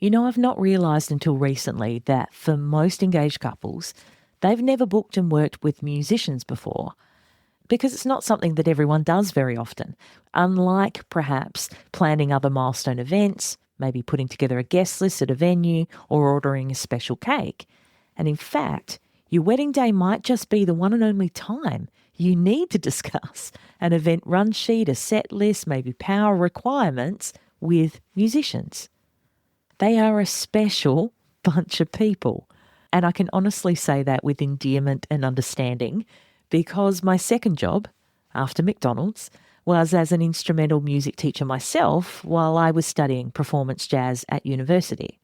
I've not realised until recently that for most engaged couples, they've never booked and worked with musicians before because it's not something that everyone does very often. Unlike perhaps planning other milestone events, maybe putting together a guest list at a venue or ordering a special cake. And in fact, your wedding day might just be the one and only time you need to discuss an event run sheet, a set list, maybe power requirements with musicians. They are a special bunch of people. And I can honestly say that with endearment and understanding because my second job, after McDonald's, was as an instrumental music teacher myself while I was studying performance jazz at university.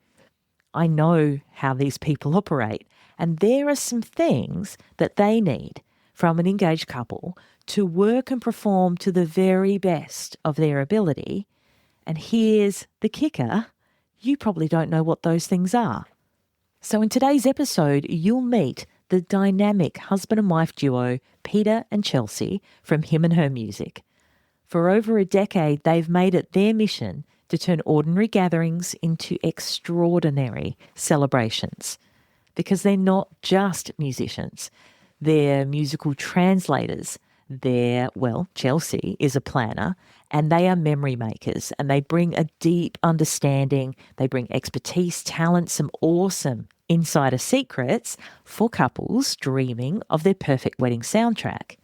I know how these people operate, and there are some things that they need from an engaged couple to work and perform to the very best of their ability. And here's the kicker. You probably don't know what those things are. So in today's episode, you'll meet the dynamic husband and wife duo, Peter and Chelsea, from Him and Her Music. For over a decade, they've made it their mission to turn ordinary gatherings into extraordinary celebrations. Because they're not just musicians. They're musical translators. Chelsea is a planner, and they are memory makers, and they bring a deep understanding. They bring expertise, talent, some awesome insider secrets for couples dreaming of their perfect wedding soundtrack.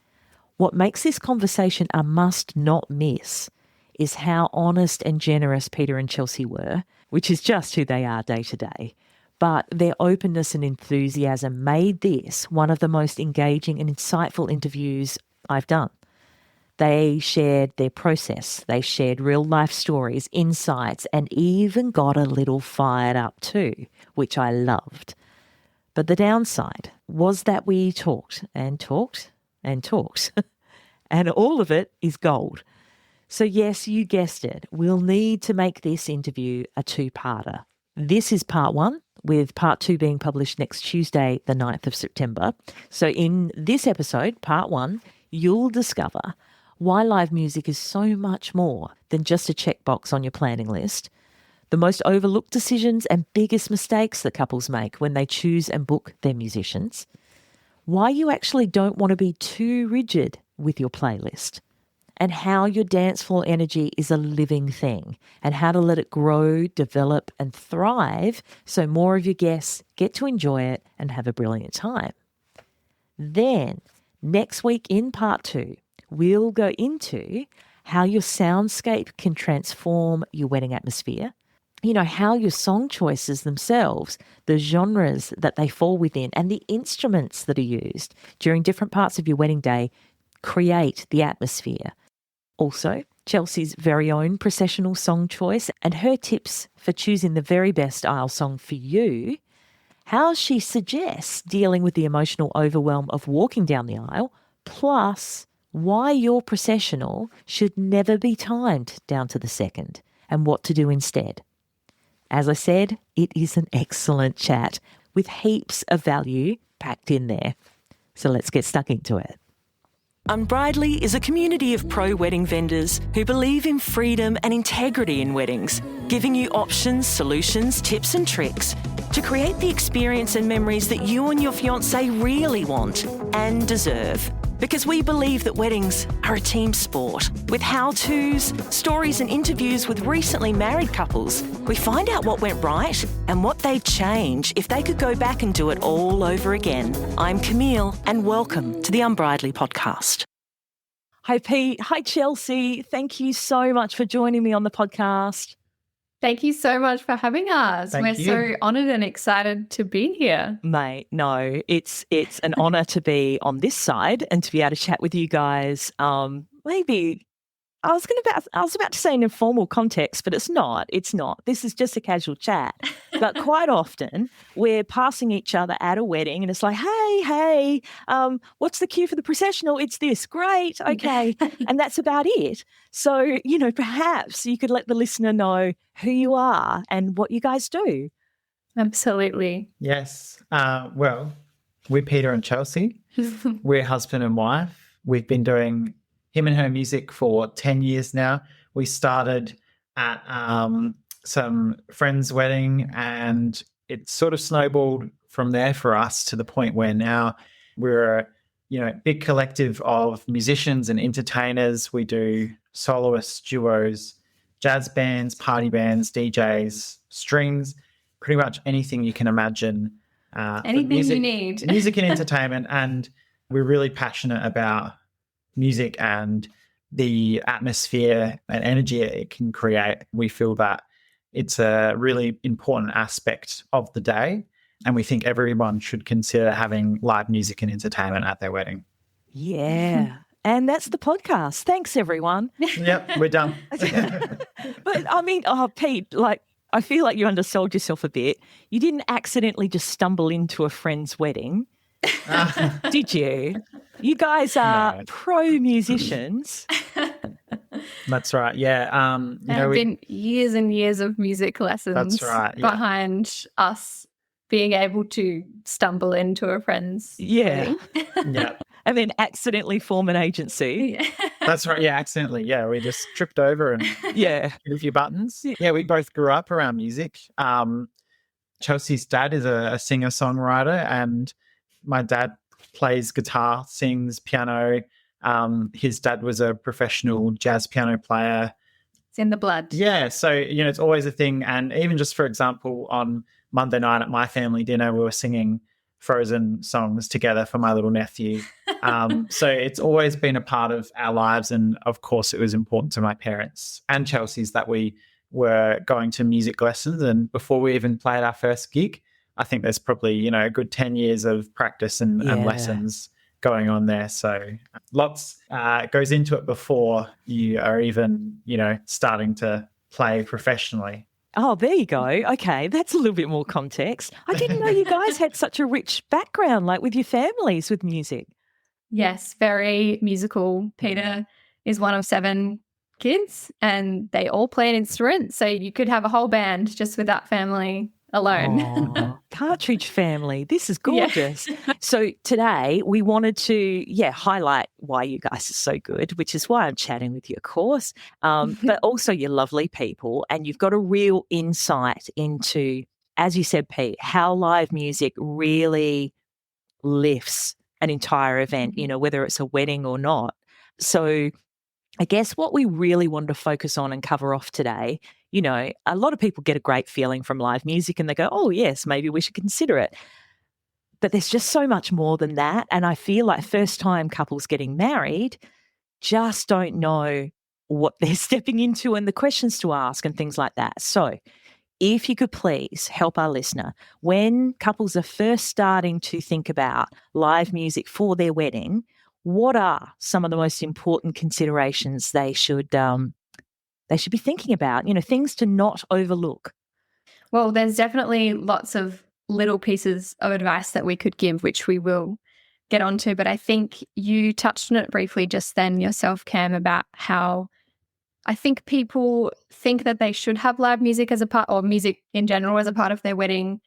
What makes this conversation a must not miss is how honest and generous Peter and Chelsea were, which is just who they are day to day. But their openness and enthusiasm made this one of the most engaging and insightful interviews I've done. They shared their process. They shared real-life stories, insights, and even got a little fired up too, which I loved. But the downside was that we talked and talked and talked, and all of it is gold. So yes, you guessed it, we'll need to make this interview a two-parter. This is part one, with part two being published next Tuesday, the 9th of September. So in this episode, part one, you'll discover why live music is so much more than just a checkbox on your planning list, the most overlooked decisions and biggest mistakes that couples make when they choose and book their musicians, why you actually don't want to be too rigid with your playlist, and how your dance floor energy is a living thing and how to let it grow, develop and thrive so more of your guests get to enjoy it and have a brilliant time. Then, next week in part two, we'll go into how your soundscape can transform your wedding atmosphere, how your song choices themselves, the genres that they fall within and the instruments that are used during different parts of your wedding day create the atmosphere. Also, Chelsea's very own processional song choice and her tips for choosing the very best aisle song for you, how she suggests dealing with the emotional overwhelm of walking down the aisle, plus why your processional should never be timed down to the second and what to do instead. As I said, it is an excellent chat with heaps of value packed in there. So let's get stuck into it. Unbridely is a community of pro-wedding vendors who believe in freedom and integrity in weddings, giving you options, solutions, tips and tricks to create the experience and memories that you and your fiancé really want and deserve. Because we believe that weddings are a team sport. With how-tos, stories and interviews with recently married couples, we find out what went right and what they'd change if they could go back and do it all over again. I'm Camille and welcome to the Unbridely podcast. Hi Pete, hi Chelsea. Thank you so much for joining me on the podcast. Thank you so much for having us. We're so honoured and excited to be here. Mate, no, it's an honour to be on this side and to be able to chat with you guys. Maybe I was about to say an informal context, but it's not. This is just a casual chat. But quite often we're passing each other at a wedding and it's like, hey, what's the cue for the processional? It's this. Great. Okay. And that's about it. So, perhaps you could let the listener know who you are and what you guys do. Absolutely. Yes. Well, we're Peter and Chelsea. We're husband and wife. We've been doing Him and Her Music for 10 years now. We started at some friend's wedding, and it sort of snowballed from there for us to the point where now we're a big collective of musicians and entertainers. We do soloists, duos, jazz bands, party bands, DJs, strings, pretty much anything you can imagine. Anything you need. Music and entertainment. And we're really passionate about music and the atmosphere and energy it can create. We feel that it's a really important aspect of the day, and we think everyone should consider having live music and entertainment at their wedding. Yeah. And that's the podcast. Thanks, everyone. Yep, we're done. But I mean, Pete, I feel like you undersold yourself a bit. You didn't accidentally just stumble into a friend's wedding, did you? You guys are pro musicians. That's right. Yeah. There have been years and years of music lessons behind us being able to stumble into a friend's wedding. Yeah. And then accidentally form an agency. Yeah. That's right. Yeah, accidentally. Yeah, we just tripped over and hit a few buttons. Yeah, we both grew up around music. Chelsea's dad is a singer-songwriter, and my dad plays guitar, sings piano. His dad was a professional jazz piano player. It's in the blood. Yeah, so, it's always a thing. And even just, for example, on Monday night at my family dinner, we were singing Frozen songs together for my little nephew. So it's always been a part of our lives. And of course, it was important to my parents and Chelsea's that we were going to music lessons. And before we even played our first gig, I think there's probably, a good 10 years of practice and lessons going on there. So lots goes into it before you are even, starting to play professionally. Oh, there you go. Okay, that's a little bit more context. I didn't know you guys had such a rich background, with your families with music. Yes, very musical. Peter is one of 7 kids, and they all play an instrument. So you could have a whole band just with that family alone. Oh, Partridge family. This is gorgeous. Yeah. So today we wanted to, highlight why you guys are so good, which is why I'm chatting with you, of course, but also you're lovely people, and you've got a real insight into, as you said, Pete, how live music really lifts an entire event, whether it's a wedding or not. So I guess what we really wanted to focus on and cover off today, a lot of people get a great feeling from live music and they go, oh, yes, maybe we should consider it. But there's just so much more than that. And I feel like first-time couples getting married just don't know what they're stepping into and the questions to ask and things like that. So if you could please help our listener, when couples are first starting to think about live music for their wedding, what are some of the most important considerations they should be thinking about, things to not overlook? Well, there's definitely lots of little pieces of advice that we could give, which we will get onto. But I think you touched on it briefly just then yourself, Cam, about how I think people think that they should have live music as a part, or music in general as a part of their wedding,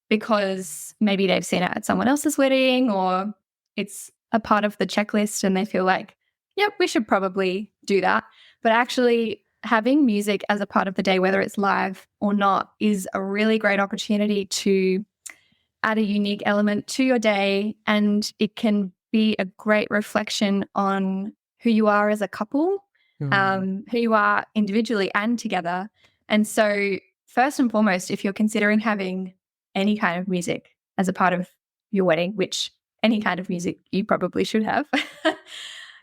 because maybe they've seen it at someone else's wedding, or it's a part of the checklist and they feel like, yep, we should probably do that. But actually having music as a part of the day, whether it's live or not, is a really great opportunity to add a unique element to your day, and it can be a great reflection on who you are as a couple, who you are individually and together. And so first and foremost, if you're considering having any kind of music as a part of your wedding, which any kind of music you probably should have,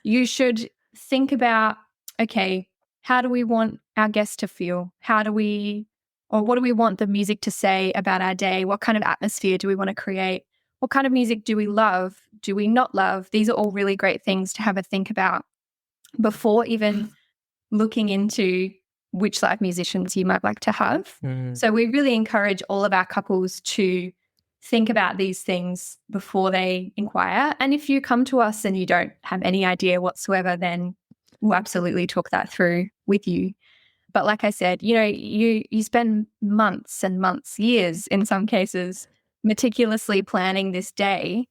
you should think about, okay, how do we want our guests to feel? What do we want the music to say about our day? What kind of atmosphere do we want to create? What kind of music do we love? Do we not love? These are all really great things to have a think about before even looking into which live musicians you might like to have. So we really encourage all of our couples to think about these things before they inquire. And if you come to us and you don't have any idea whatsoever, then we'll absolutely talk that through with you. But like I said, you spend months and months, years in some cases, meticulously planning this day.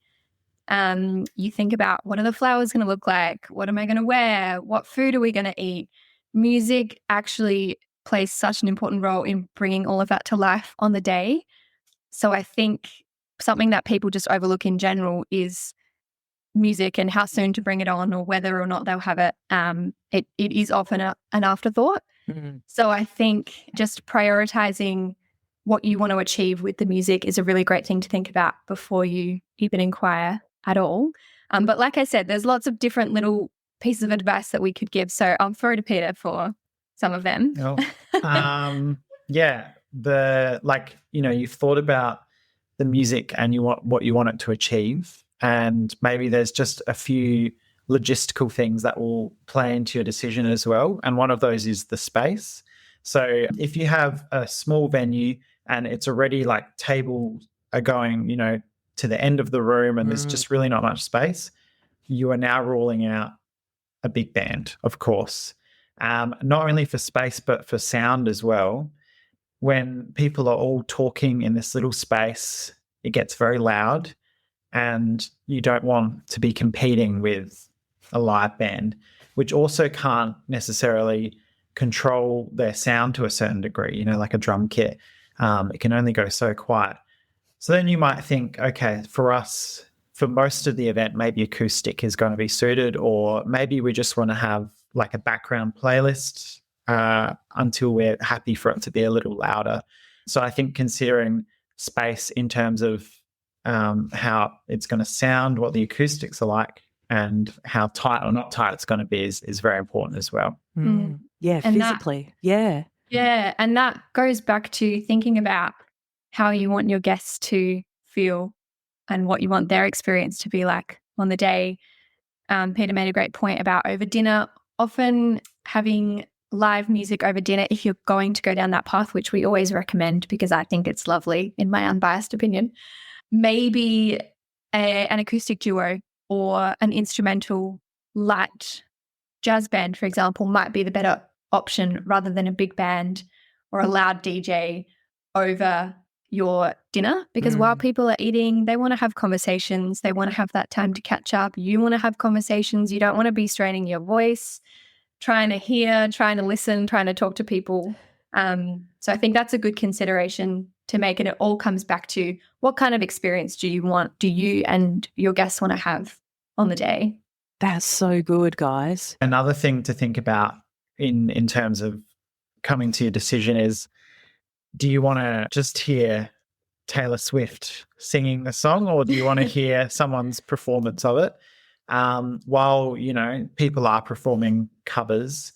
You think about, what are the flowers going to look like? What am I going to wear? What food are we going to eat? Music actually plays such an important role in bringing all of that to life on the day. So I think something that people just overlook in general is music and how soon to bring it on or whether or not they'll have it. It is often an afterthought. Mm. So I think just prioritizing what you want to achieve with the music is a really great thing to think about before you even inquire at all. But like I said, there's lots of different little pieces of advice that we could give. So I'll throw to Peter for some of them. Yeah, you've thought about the music and what you want it to achieve, and maybe there's just a few logistical things that will play into your decision as well. And one of those is the space. So if you have a small venue and it's already like tables are going, to the end of the room and there's just really not much space, you are now ruling out a big band, of course. Not only for space, but for sound as well. When people are all talking in this little space, it gets very loud, and you don't want to be competing with a live band, which also can't necessarily control their sound to a certain degree, like a drum kit. It can only go so quiet. So then you might think, okay, for us, for most of the event, maybe acoustic is going to be suited, or maybe we just want to have like a background playlist until we're happy for it to be a little louder. So I think considering space in terms of how it's going to sound, what the acoustics are like, and how tight or not tight it's going to be is very important as well. Yeah, and physically. Yeah, and that goes back to thinking about how you want your guests to feel and what you want their experience to be like on the day. Peter made a great point about over dinner. Often having live music over dinner, if you're going to go down that path, which we always recommend because I think it's lovely in my unbiased opinion, maybe an acoustic duo or an instrumental light jazz band, for example, might be the better option rather than a big band or a loud DJ over your dinner, because while people are eating, they want to have conversations. They want to have that time to catch up. You want to have conversations. You don't want to be straining your voice, trying to hear, trying to listen, trying to talk to people. So I think that's a good consideration to make. And it all comes back to what kind of experience do you and your guests want to have on the day? That's so good, guys. Another thing to think about in terms of coming to your decision is, do you want to just hear Taylor Swift singing the song, or do you want to hear someone's performance of it? While, people are performing covers,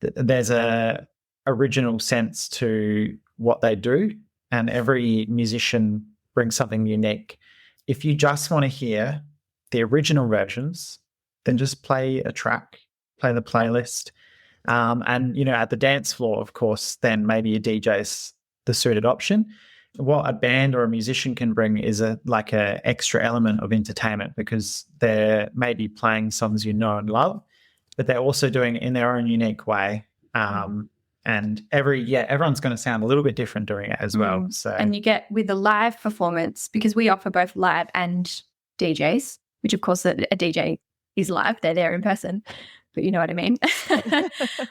there's a original sense to what they do, and every musician brings something unique. If you just want to hear the original versions, then just play a track, play the playlist. And, at the dance floor, of course, then maybe a DJ's the suited option. What a band or a musician can bring is a extra element of entertainment, because they're maybe playing songs you know and love, but they're also doing it in their own unique way. And everyone's going to sound a little bit different doing it as well. So, and you get with the live performance, because we offer both live and DJs, which of course a DJ is live, they're there in person, but you know what I mean.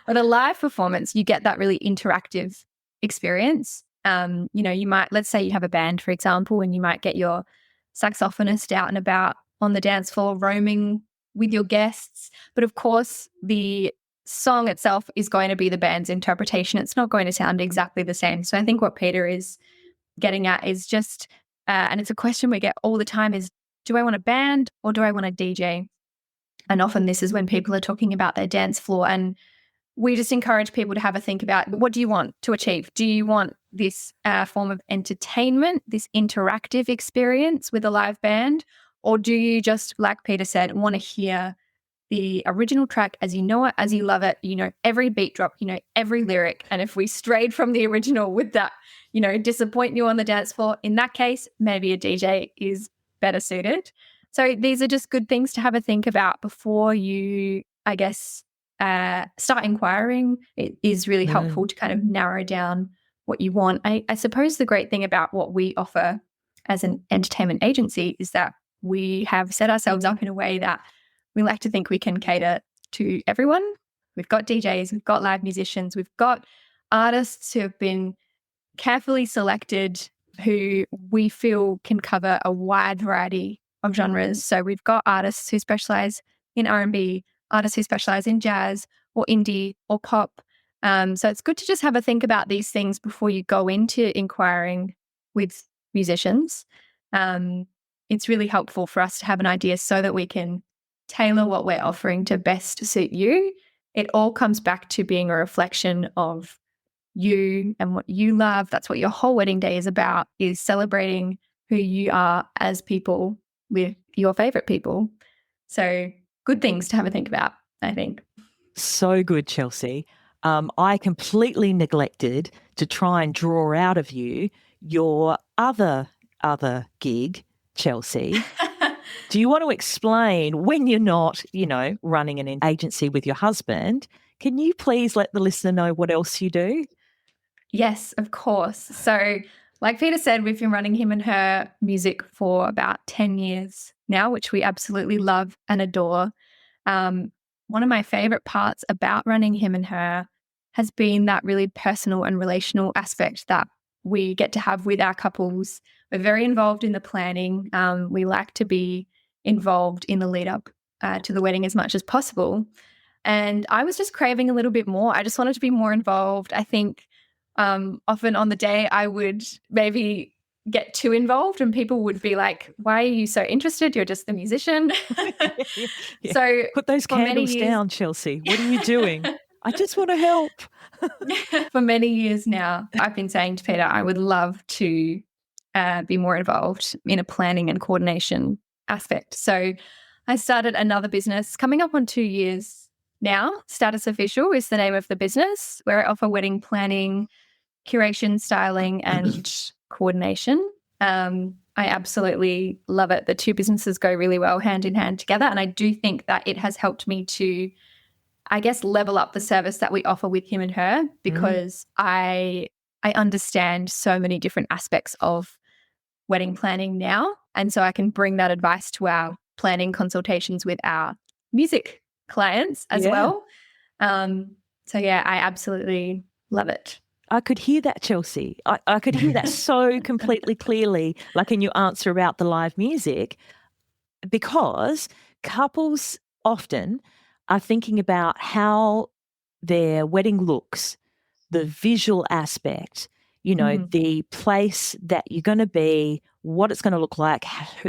With a live performance, you get that really interactive experience. You might, let's say you have a band, for example, and you might get your saxophonist out and about on the dance floor roaming with your guests. But of course, the song itself is going to be the band's interpretation. It's not going to sound exactly the same. So I think what Peter is getting at is just, and it's a question we get all the time, is do I want a band or do I want a DJ? And often this is when people are talking about their dance floor, and we just encourage people to have a think about, what do you want to achieve? Do you want this form of entertainment, this interactive experience with a live band? Or do you just, like Peter said, want to hear the original track as you know it, as you love it, every beat drop, every lyric? And if we strayed from the original with that, disappoint you on the dance floor, in that case, maybe a DJ is better suited. So these are just good things to have a think about before you, I guess, start inquiring. It is really helpful to kind of narrow down what you want. I suppose the great thing about what we offer as an entertainment agency is that we have set ourselves up in a way that we like to think we can cater to everyone. We've got DJs, we've got live musicians, we've got artists who have been carefully selected who we feel can cover a wide variety of genres. So we've got artists who specialize in R&B, artists who specialize in jazz or indie or pop. So it's good to just have a think about these things before you go into inquiring with musicians. It's really helpful for us to have an idea so that we can tailor what we're offering to best suit you. It all comes back to being a reflection of you and what you love. That's what your whole wedding day is about, is celebrating who you are as people with your favorite people. So good things to have a think about, I think. So good, Chelsea. I completely neglected to try and draw out of you your other gig, Chelsea. Do you want to explain, when you're not, running an agency with your husband, can you please let the listener know what else you do? Yes, of course. So like Peter said, we've been running him and her music for about 10 years now, which we absolutely love and adore. One of my favorite parts about running him and her has been that really personal and relational aspect that we get to have with our couples. We're very involved in the planning. We like to be involved in the lead up to the wedding as much as possible. And I was just craving a little bit more. I just wanted to be more involved. I think often on the day I would maybe get too involved and people would be like, why are you so interested? You're just the musician. Yeah. So put those candles down, Chelsea. What are you doing? I just want to help. For many years now, I've been saying to Peter, I would love to be more involved in a planning and coordination aspect. So I started another business coming up on 2 years now. Status Official is the name of the business, where I offer wedding planning, curation, styling, and coordination. I absolutely love it. The two businesses go really well hand in hand together. And I do think that it has helped me to, I guess, level up the service that we offer with him and her, because I understand so many different aspects of wedding planning now. And so I can bring that advice to our planning consultations with our music clients as well. So yeah, I absolutely love it. I could hear that, Chelsea. I could hear that so completely clearly, like in your answer about the live music, because couples often are thinking about how their wedding looks, the visual aspect, the place that you're going to be, what it's going to look like,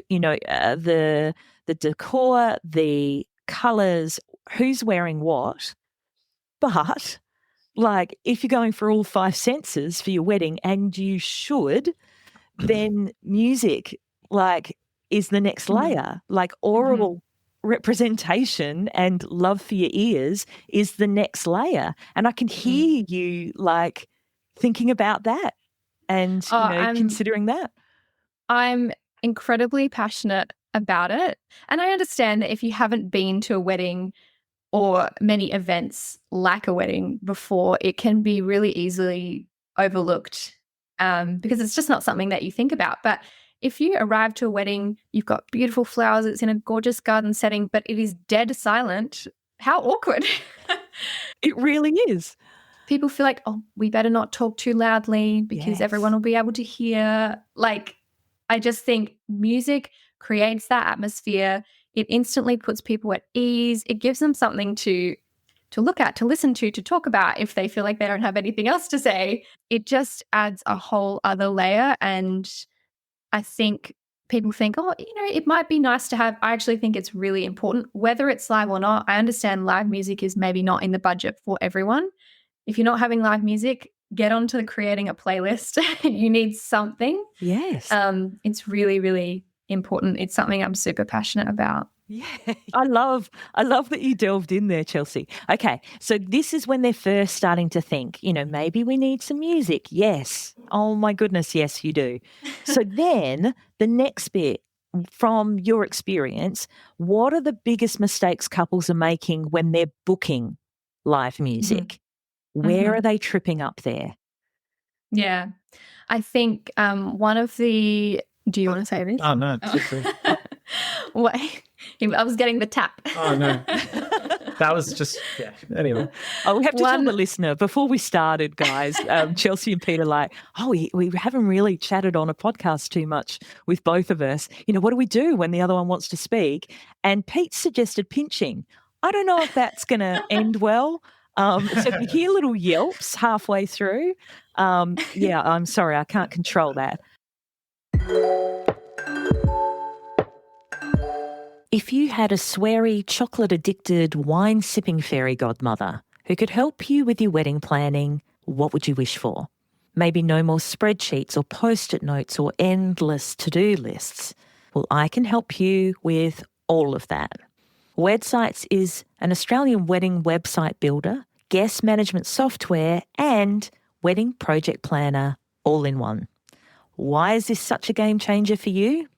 the decor, the colours, who's wearing what. But like, if you're going for all 5 senses for your wedding, and you should, then music, like, is the next layer. Like, oral representation and love for your ears is the next layer. And I can hear you, like, thinking about that and, considering that. I'm incredibly passionate about it. And I understand that if you haven't been to a wedding or many events like a wedding before, it can be really easily overlooked because it's just not something that you think about. But if you arrive to a wedding, you've got beautiful flowers, it's in a gorgeous garden setting, but it is dead silent. How awkward. It really is. People feel like, oh, we better not talk too loudly because everyone will be able to hear. Like, I just think music creates that atmosphere. It instantly puts people at ease. It gives them something to look at, to listen to talk about if they feel like they don't have anything else to say. It just adds a whole other layer. And I think people think, oh, it might be nice to have. I actually think it's really important, whether it's live or not. I understand live music is maybe not in the budget for everyone. If you're not having live music, get onto creating a playlist. You need something. Yes. It's really, really important. It's something I'm super passionate about. Yeah. I love that you delved in there, Chelsea. Okay. So this is when they're first starting to think, maybe we need some music. Yes. Oh my goodness. Yes, you do. So then the next bit, from your experience, what are the biggest mistakes couples are making when they're booking live music? Where are they tripping up there? Yeah. I think one of the... Do you want to say this? Oh, no. What? I was getting the tap. Oh, no. That was just, anyway. Oh, we have to tell the listener, before we started, guys, Chelsea and Peter we haven't really chatted on a podcast too much with both of us. What do we do when the other one wants to speak? And Pete suggested pinching. I don't know if that's going to end well. So if you hear little yelps halfway through, I'm sorry, I can't control that. If you had a sweary, chocolate-addicted, wine-sipping fairy godmother who could help you with your wedding planning, what would you wish for? Maybe no more spreadsheets or post-it notes or endless to-do lists. Well, I can help you with all of that. Wedsites is an Australian wedding website builder, guest management software, and wedding project planner all in one. Why is this such a game changer for you?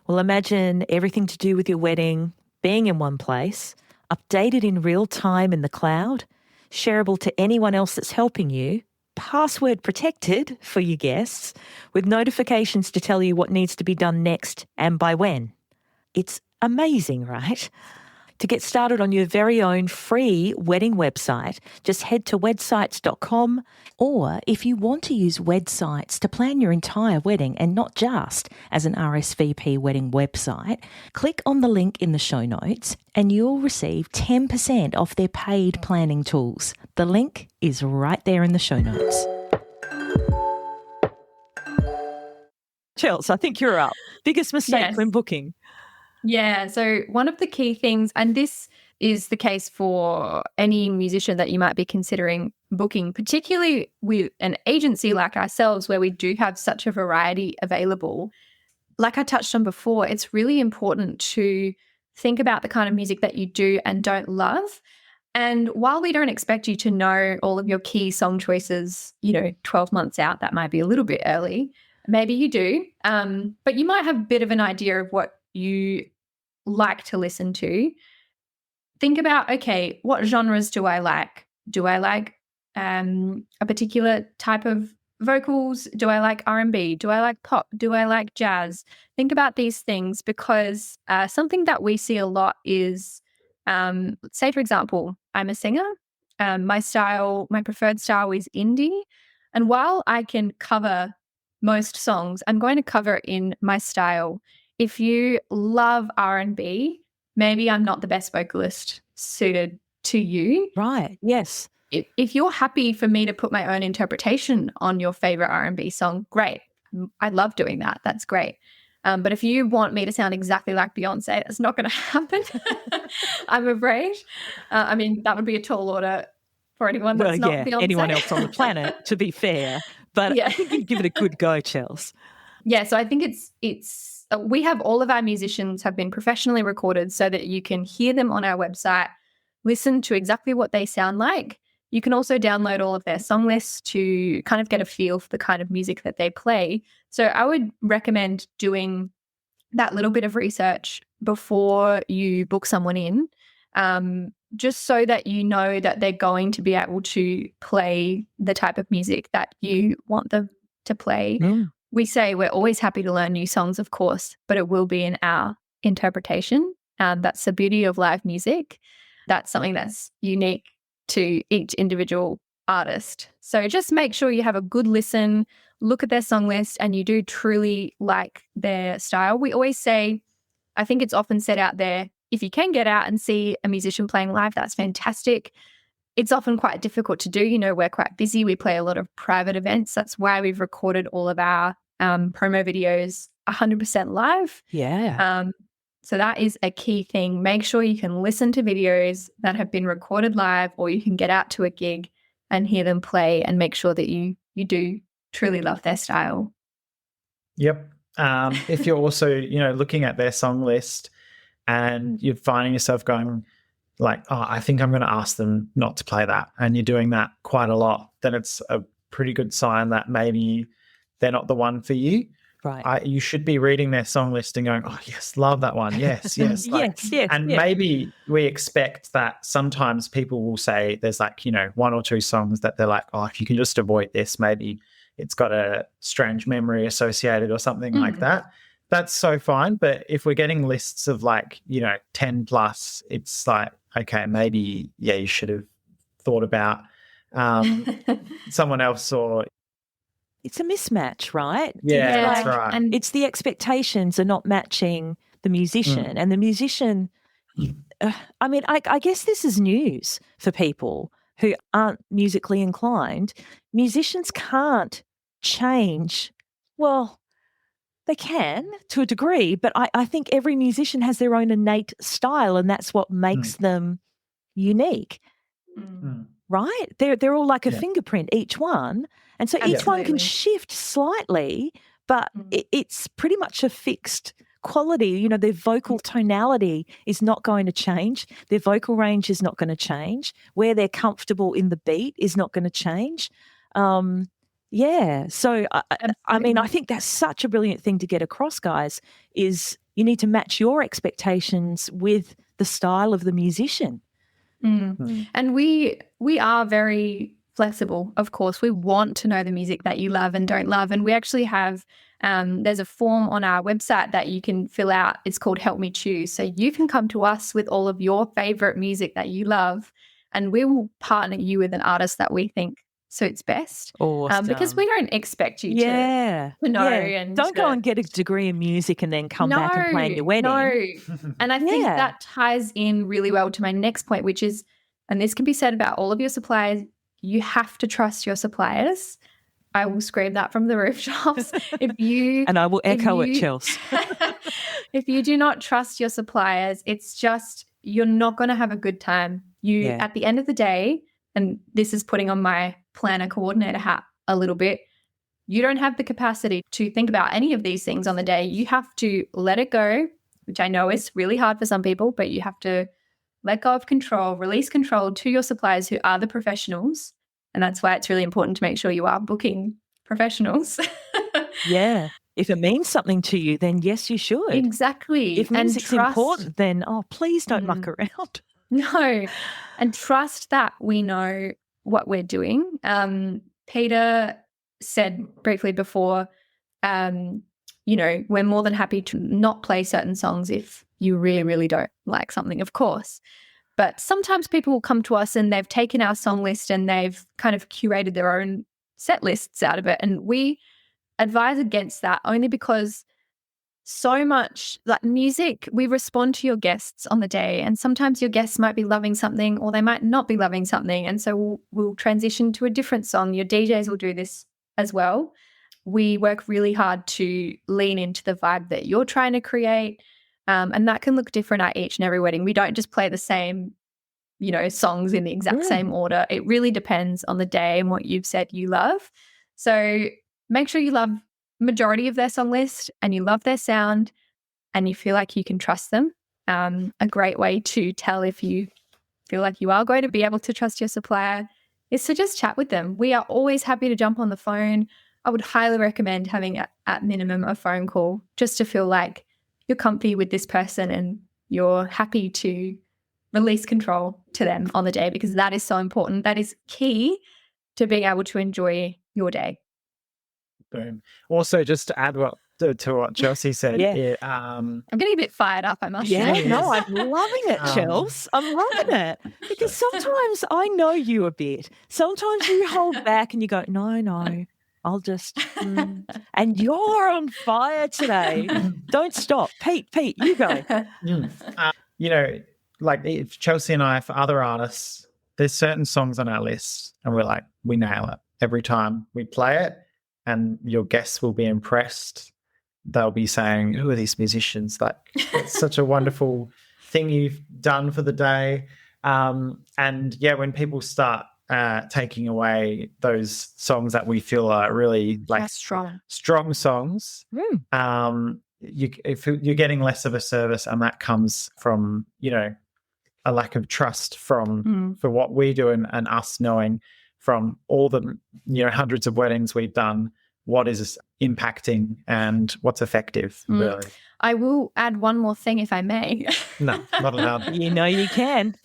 Well, imagine everything to do with your wedding being in one place, updated in real time in the cloud, shareable to anyone else that's helping you, password protected for your guests, with notifications to tell you what needs to be done next and by when. It's amazing, right? To get started on your very own free wedding website, just head to wedsites.com. Or if you want to use Wedsites to plan your entire wedding and not just as an RSVP wedding website, click on the link in the show notes and you'll receive 10% off their paid planning tools. The link is right there in the show notes. Chels, I think you're up. Biggest mistake when booking? Yeah, so one of the key things, and this is the case for any musician that you might be considering booking, particularly with an agency like ourselves where we do have such a variety available. Like I touched on before, it's really important to think about the kind of music that you do and don't love. And while we don't expect you to know all of your key song choices, 12 months out, that might be a little bit early. Maybe you do, but you might have a bit of an idea of what you like to listen to. Think about, okay, what genres do I like? Do I like a particular type of vocals? Do I like R&B? Do I like pop? Do I like jazz? Think about these things because something that we see a lot is, say, for example, I'm a singer. My preferred style is indie. And while I can cover most songs, I'm going to cover in my style. If you love R&B, maybe I'm not the best vocalist suited to you. Right, yes. If you're happy for me to put my own interpretation on your favorite R&B song, great. I love doing that. That's great. But if you want me to sound exactly like Beyonce, that's not going to happen. I'm afraid. That would be a tall order for anyone that's not Beyonce. Anyone else on the planet, to be fair. But I think you'd give it a good go, Chels. Yeah, so I think it's we have all of our musicians have been professionally recorded so that you can hear them on our website, listen to exactly what they sound like. You can also download all of their song lists to kind of get a feel for the kind of music that they play. So I would recommend doing that little bit of research before you book someone in, just so that you know that they're going to be able to play the type of music that you want them to play. Mm. We say we're always happy to learn new songs, of course, but it will be in our interpretation. That's the beauty of live music. That's something that's unique to each individual artist. So just make sure you have a good listen, look at their song list, and you do truly like their style. We always say, I think it's often said out there, if you can get out and see a musician playing live, that's fantastic. It's often quite difficult to do. We're quite busy. We play a lot of private events. That's why we've recorded all of our promo videos 100% live. Yeah. So that is a key thing. Make sure you can listen to videos that have been recorded live, or you can get out to a gig and hear them play and make sure that you do truly love their style. Yep. If you're also, looking at their song list and you're finding yourself going like, oh, I think I'm going to ask them not to play that, and you're doing that quite a lot, then it's a pretty good sign that maybe they're not the one for you. Right. You should be reading their song list and going, oh, yes, love that one. Yes, yes. yes. And maybe we expect that sometimes people will say there's one or two songs that they're like, oh, if you can just avoid this, maybe it's got a strange memory associated or something like that. That's so fine. But if we're getting lists of 10 plus, it's like okay, maybe, yeah, you should have thought about someone else, or It's a mismatch, right? yeah, that's Yeah, right. and It's the expectations are not matching the musician, and the musician. I mean, I guess this is news for people who aren't musically inclined. Musicians can't change. Well, they can to a degree, but I think every musician has their own innate style, and that's what makes them unique, Mm. right? They're all like a Yeah. fingerprint, each one. And so each one can Absolutely. shift slightly, but Mm. it's pretty much a fixed quality. You know, their vocal tonality is not going to change. Their vocal range is not going to change. Where they're comfortable in the beat is not going to change. Yeah. So, I mean, I Absolutely. think that's such a brilliant thing to get across, guys, is you need to match your expectations with the style of the musician. And we are very flexible. Of course, we want to know the music that you love and don't love, and we actually have there's a form on our website that you can fill out. It's called Help Me Choose. So you can come to us with all of your favorite music that you love, and we will partner you with an artist that we think suits best. Because we don't expect you Yeah. to know. Yeah. And Don't go and get a degree in music and then come back and plan your No. wedding. And I think Yeah. that ties in really well to my next point, which is, and this can be said about all of your suppliers, you have to trust your suppliers. I will scream that from the rooftops. And I will echo it, Chels. If you do not trust your suppliers, it's just, you're not going to have a good time. Yeah. At the end of the day, and this is putting on my planner coordinator hat a little bit, you don't have the capacity to think about any of these things on the day. You have to let it go, which I know is really hard for some people, but you have to let go of control, release control to your suppliers who are the professionals. And that's why it's really important to make sure you are booking professionals. Yeah. If it means something to you, then yes, you should. Exactly. If music's important, then please don't muck around. No. And trust that we know what we're doing. Peter said briefly before, we're more than happy to not play certain songs if you really, really don't like something, of course. But sometimes people will come to us and they've taken our song list and they've kind of curated their own set lists out of it. And we advise against that only because so much like music, we respond to your guests on the day, and sometimes your guests might be loving something or they might not be loving something, and so we'll transition to a different song. Your DJs will do this as well. We work really hard to lean into the vibe that you're trying to create, and that can look different at each and every wedding. We don't just play the same songs in the exact same order. It really depends on the day and what you've said you love. So make sure you love majority of their song list and you love their sound and you feel like you can trust them. A great way to tell if you feel like you are going to be able to trust your supplier is to just chat with them. We are always happy to jump on the phone. I would highly recommend having at minimum a phone call just to feel like you're comfy with this person and you're happy to release control to them on the day, because that is so important. That is key to being able to enjoy your day. Boom. Also, just to add to what Chelsea said, I'm getting a bit fired up, I must say. No, I'm loving it, Chels. I'm loving it. Because sometimes I know you a bit. Sometimes you hold back and you go, no, I'll just, and you're on fire today. Don't stop. Pete, you go. Like if Chelsea and I, for other artists, there's certain songs on our list and we're like, we nail it every time we play it, and your guests will be impressed. They'll be saying, who are these musicians? Like, it's such a wonderful thing you've done for the day. And yeah, when people start taking away those songs that we feel are really like strong songs, if you're getting less of a service, and that comes from, a lack of trust for what we do, and us knowing from all the, hundreds of weddings we've done, what is impacting and what's effective, really. I will add one more thing, if I may. No, not allowed. You can.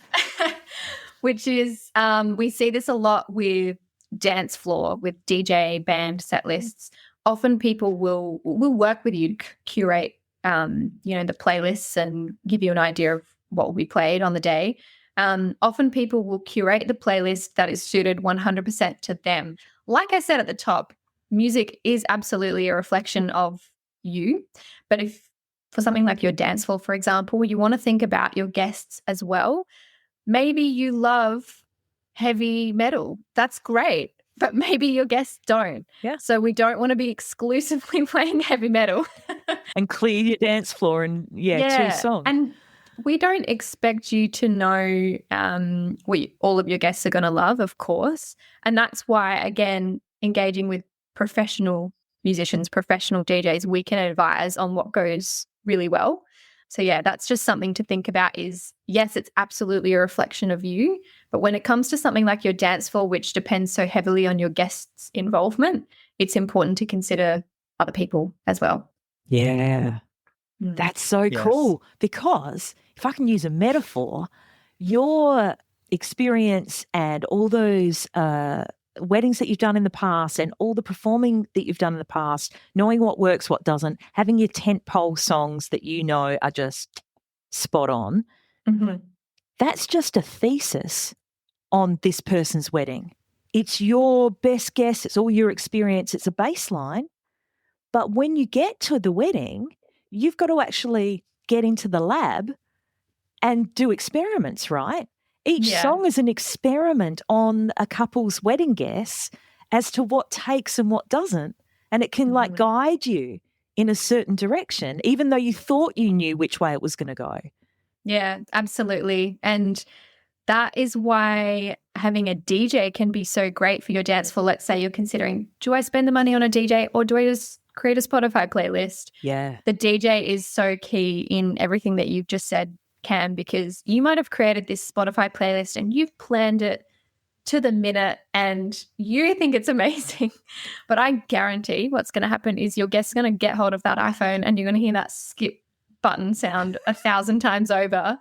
Which is, we see this a lot with dance floor, with DJ band set lists. Often people will work with you to curate, the playlists and give you an idea of what will be played on the day. Often people will curate the playlist that is suited 100% to them. Like I said at the top, music is absolutely a reflection of you. But if for something like your dance floor, for example, you want to think about your guests as well. Maybe you love heavy metal. That's great. But maybe your guests don't. Yeah. So we don't want to be exclusively playing heavy metal. And clear your dance floor and, 2 songs. And we don't expect you to know what all of your guests are going to love, of course. And that's why, again, engaging with professional musicians, professional DJs, we can advise on what goes really well. So, yeah, that's just something to think about is, yes, it's absolutely a reflection of you. But when it comes to something like your dance floor, which depends so heavily on your guests' involvement, it's important to consider other people as well. Yeah. That's so cool, because if I can use a metaphor, your experience and all those weddings that you've done in the past and all the performing that you've done in the past, knowing what works, what doesn't, having your tentpole songs that you know are just spot on, that's just a thesis on this person's wedding. It's your best guess. It's all your experience. It's a baseline. But when you get to the wedding, you've got to actually get into the lab and do experiments, right? Each song is an experiment on a couple's wedding guess as to what takes and what doesn't. And it can like guide you in a certain direction, even though you thought you knew which way it was going to go. Yeah, absolutely. And that is why having a DJ can be so great for your dance floor. Let's say you're considering, do I spend the money on a DJ or do I just create a Spotify playlist? Yeah. The DJ is so key in everything that you've just said, Cam, because you might have created this Spotify playlist and you've planned it to the minute and you think it's amazing. But I guarantee what's going to happen is your guest's going to get hold of that iPhone and you're going to hear that skip button sound 1,000 times over,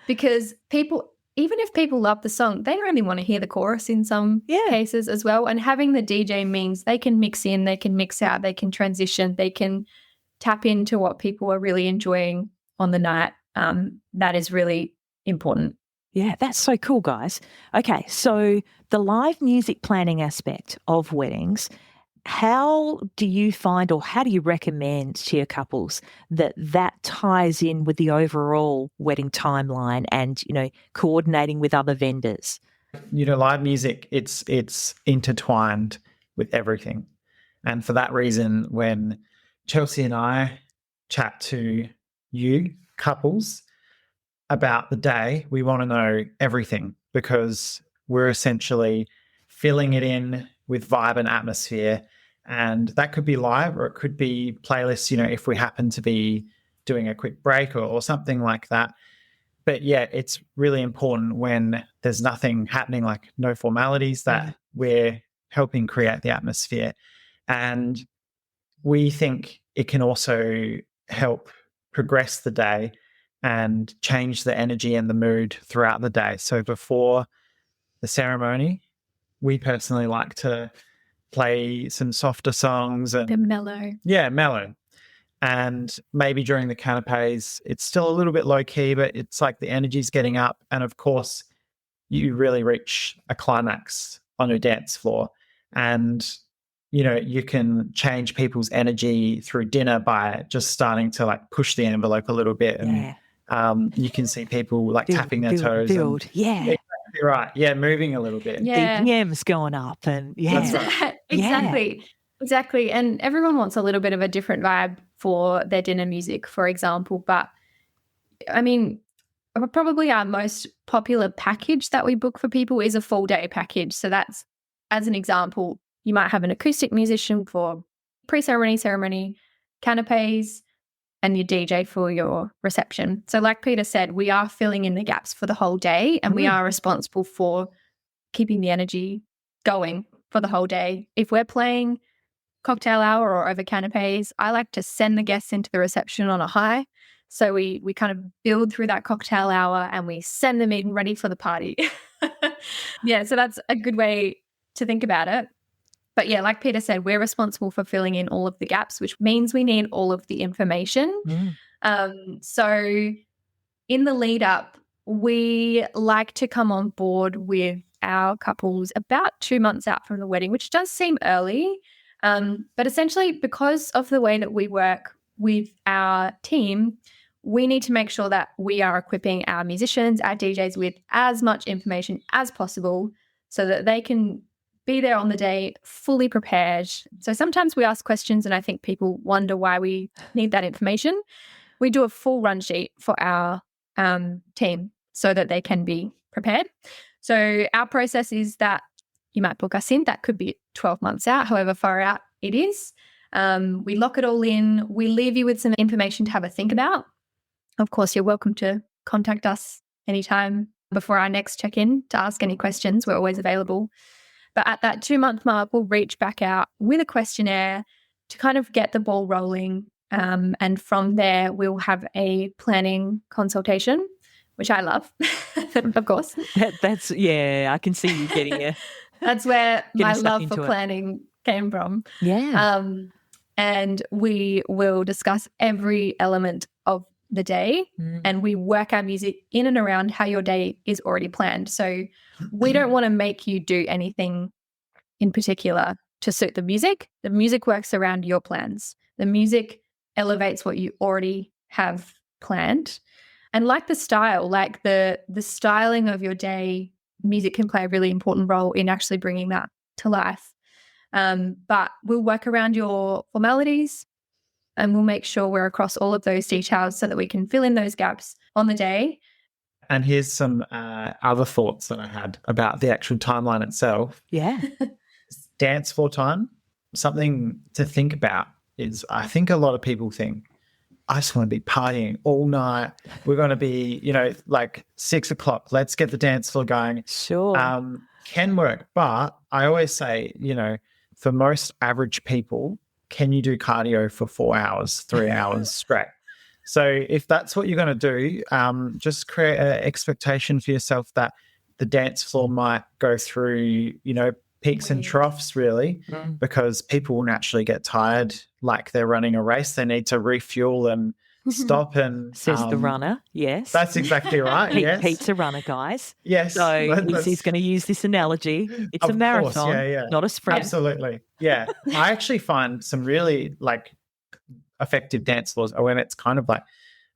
because people, even if people love the song, they only want to hear the chorus in some cases as well. And having the DJ means they can mix in, they can mix out, they can transition, they can tap into what people are really enjoying on the night. That is really important. Yeah, that's so cool, guys. Okay, so the live music planning aspect of weddings, how do you find or how do you recommend to your couples that ties in with the overall wedding timeline and, coordinating with other vendors? Live music, it's intertwined with everything. And for that reason, when Chelsea and I chat to you couples about the day, we want to know everything, because we're essentially filling it in with vibe and atmosphere. And that could be live or it could be playlists, if we happen to be doing a quick break or something like that. But yeah, it's really important when there's nothing happening, like no formalities, that we're helping create the atmosphere. And we think it can also help progress the day and change the energy and the mood throughout the day. So before the ceremony, we personally like to play some softer songs and the mellow. Yeah, mellow. And maybe during the canapes, it's still a little bit low key, but it's like the energy's getting up. And of course, you really reach a climax on your dance floor. And, you can change people's energy through dinner by just starting to like push the envelope a little bit. And you can see people like tapping their toes. Build. Exactly right. Yeah, moving a little bit. Yeah. BPM's going up and That's right. Exactly. And everyone wants a little bit of a different vibe for their dinner music, for example. But I mean, probably our most popular package that we book for people is a full day package. So that's, as an example, you might have an acoustic musician for pre-ceremony, ceremony, canapes, and your DJ for your reception. So like Peter said, we are filling in the gaps for the whole day and we are responsible for keeping the energy going for the whole day. If we're playing cocktail hour or over canapes, I like to send the guests into the reception on a high. So we kind of build through that cocktail hour and we send them in ready for the party. Yeah, so that's a good way to think about it. But yeah, like Peter said, we're responsible for filling in all of the gaps, which means we need all of the information. So in the lead up, We like to come on board with our couples about 2 months out from the wedding, which does seem early. But essentially, because of the way that we work with our team, we need to make sure that we are equipping our musicians, our DJs with as much information as possible so that they can be there on the day fully prepared. So sometimes we ask questions and I think people wonder why we need that information. We do a full run sheet for our team so that they can be prepared. So our process is that you might book us in. That could be 12 months out, however far out it is. We lock it all in. We leave you with some information to have a think about. Of course, you're welcome to contact us anytime before our next check-in to ask any questions. We're always available. But at that 2-month mark, we'll reach back out with a questionnaire to kind of get the ball rolling. And from there, we'll have a planning consultation, which I love, of course. That's I can see you getting it. That's where my stuck love into for it. planning came from. Yeah. And we will discuss every element of the day and we work our music in and around how your day is already planned. So we don't want to make you do anything in particular to suit the music. The music works around your plans. The music elevates what you already have planned. And like the style, like the styling of your day, music can play a really important role in actually bringing that to life. But we'll work around your formalities and we'll make sure we're across all of those details so that we can fill in those gaps on the day. And here's some other thoughts that I had about the actual timeline itself. Yeah. Dance floor time, something to think about is I think a lot of people think, I just want to be partying all night. We're going to be, like 6 o'clock. Let's get the dance floor going. Sure. Can work. But I always say, for most average people, can you do cardio for 4 hours, 3 hours straight? So if that's what you're going to do, just create an expectation for yourself that the dance floor might go through, peaks and troughs really, because people will naturally get tired like they're running a race. They need to refuel and stop and says the runner. Yes, that's exactly right. Yes, Pete's a runner, guys. Yes, so he's going to use this analogy. It's a marathon, not a sprint. Absolutely. Yeah, I actually find some really effective dance floors are when it's kind of like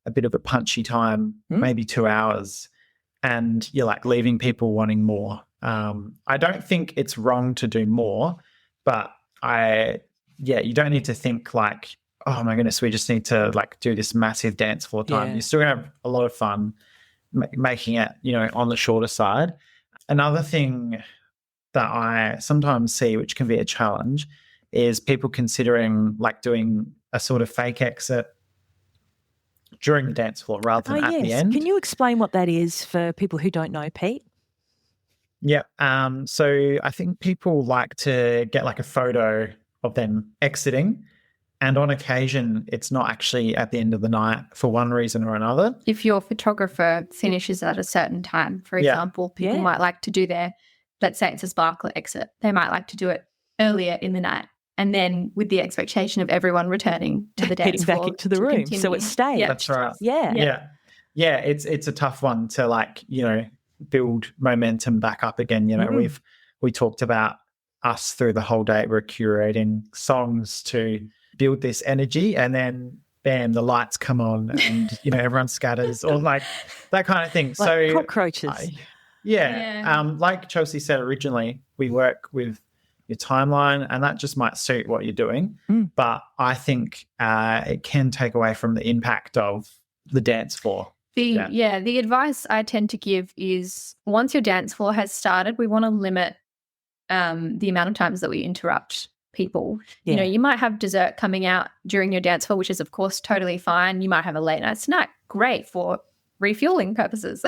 a bit of a punchy time, maybe 2 hours, and you're like leaving people wanting more. I don't think it's wrong to do more, but you don't need to think like, oh my goodness, we just need to do this massive dance floor time. You're still gonna have a lot of fun making it, on the shorter side. Another thing that I sometimes see, which can be a challenge, is people considering doing a sort of fake exit during the dance floor rather than at the end. Can you explain what that is for people who don't know, Pete? Yeah. So I think people like to get a photo of them exiting, and on occasion it's not actually at the end of the night for one reason or another. If your photographer finishes at a certain time, for example, people might like to do their, let's say it's a sparkler exit, they might like to do it earlier in the night. And then with the expectation of everyone returning to the dance floor. Heading back into the room. Continue. So it stays. Yeah. That's right. Yeah. Yeah. It's a tough one to build momentum back up again. We talked about us through the whole day. We're curating songs to build this energy, and then bam, the lights come on and everyone scatters or that kind of thing. So cockroaches. Like Chelsea said originally, we work with your timeline, and that just might suit what you're doing. But I think it can take away from the impact of the dance floor. The advice I tend to give is once your dance floor has started, we want to limit the amount of times that we interrupt people. Yeah. You might have dessert coming out during your dance floor, which is of course totally fine. You might have a late night snack, great for refueling purposes.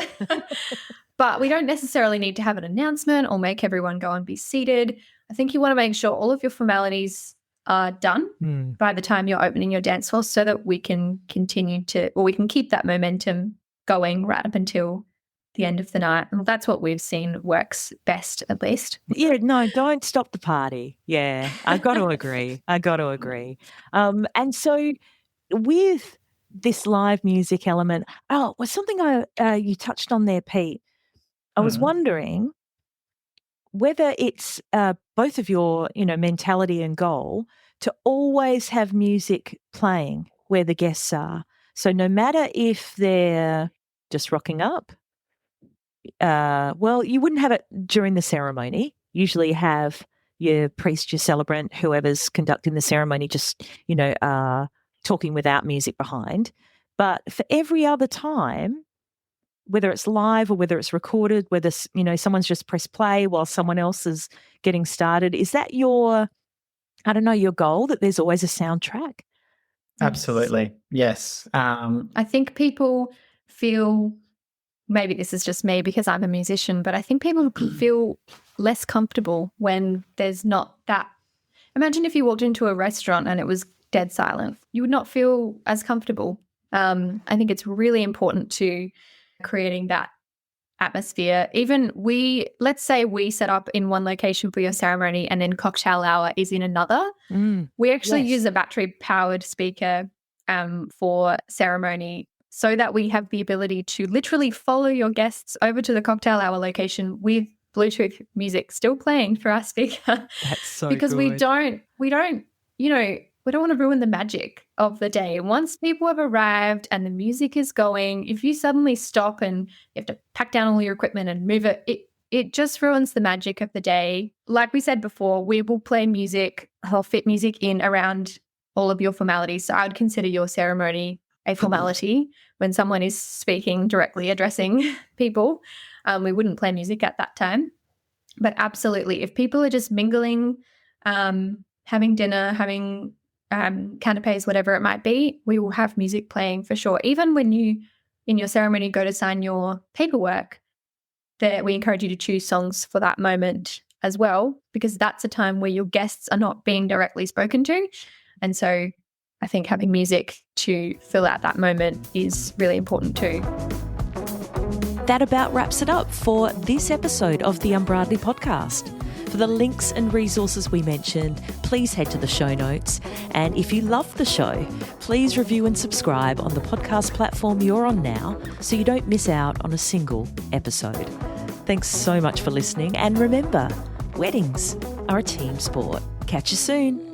But we don't necessarily need to have an announcement or make everyone go and be seated. I think you want to make sure all of your formalities are done by the time you're opening your dance floor so that we can we can keep that momentum going right up until the end of the night. And that's what we've seen works best, at least. Yeah, no, don't stop the party. Yeah, I got to agree. And so with this live music element. Oh, was something you touched on there, Pete. I was wondering whether it's both of your, mentality and goal to always have music playing where the guests are. So no matter if they're just rocking up, well, you wouldn't have it during the ceremony. Usually you have your priest, your celebrant, whoever's conducting the ceremony, just, talking without music behind. But for every other time, whether it's live or whether it's recorded, whether, someone's just pressed play while someone else is getting started, is that your goal, that there's always a soundtrack? Absolutely. Yes. I think people feel, maybe this is just me because I'm a musician, but I think people feel less comfortable when there's not that. Imagine if you walked into a restaurant and it was dead silent. You would not feel as comfortable. I think it's really important to creating that atmosphere. Even let's say we set up in one location for your ceremony and then cocktail hour is in another. We actually use a battery-powered speaker for ceremony so that we have the ability to literally follow your guests over to the cocktail hour location with Bluetooth music still playing for our speaker. That's so because good. we don't want to ruin the magic of the day. Once people have arrived and the music is going, if you suddenly stop and you have to pack down all your equipment and move it just ruins the magic of the day. Like we said before, we will play music, I'll fit music in around all of your formalities. So I would consider your ceremony a formality when someone is speaking directly, addressing people. We wouldn't play music at that time. But absolutely, if people are just mingling, having dinner, having canapes, whatever it might be, we will have music playing for sure. Even when you, in your ceremony, go to sign your paperwork, that we encourage you to choose songs for that moment as well, because that's a time where your guests are not being directly spoken to. And so I think having music to fill out that moment is really important too. That about wraps it up for this episode of the Unbridely podcast. For the links and resources we mentioned, please head to the show notes. And if you love the show, please review and subscribe on the podcast platform you're on now so you don't miss out on a single episode. Thanks so much for listening. And remember, weddings are a team sport. Catch you soon.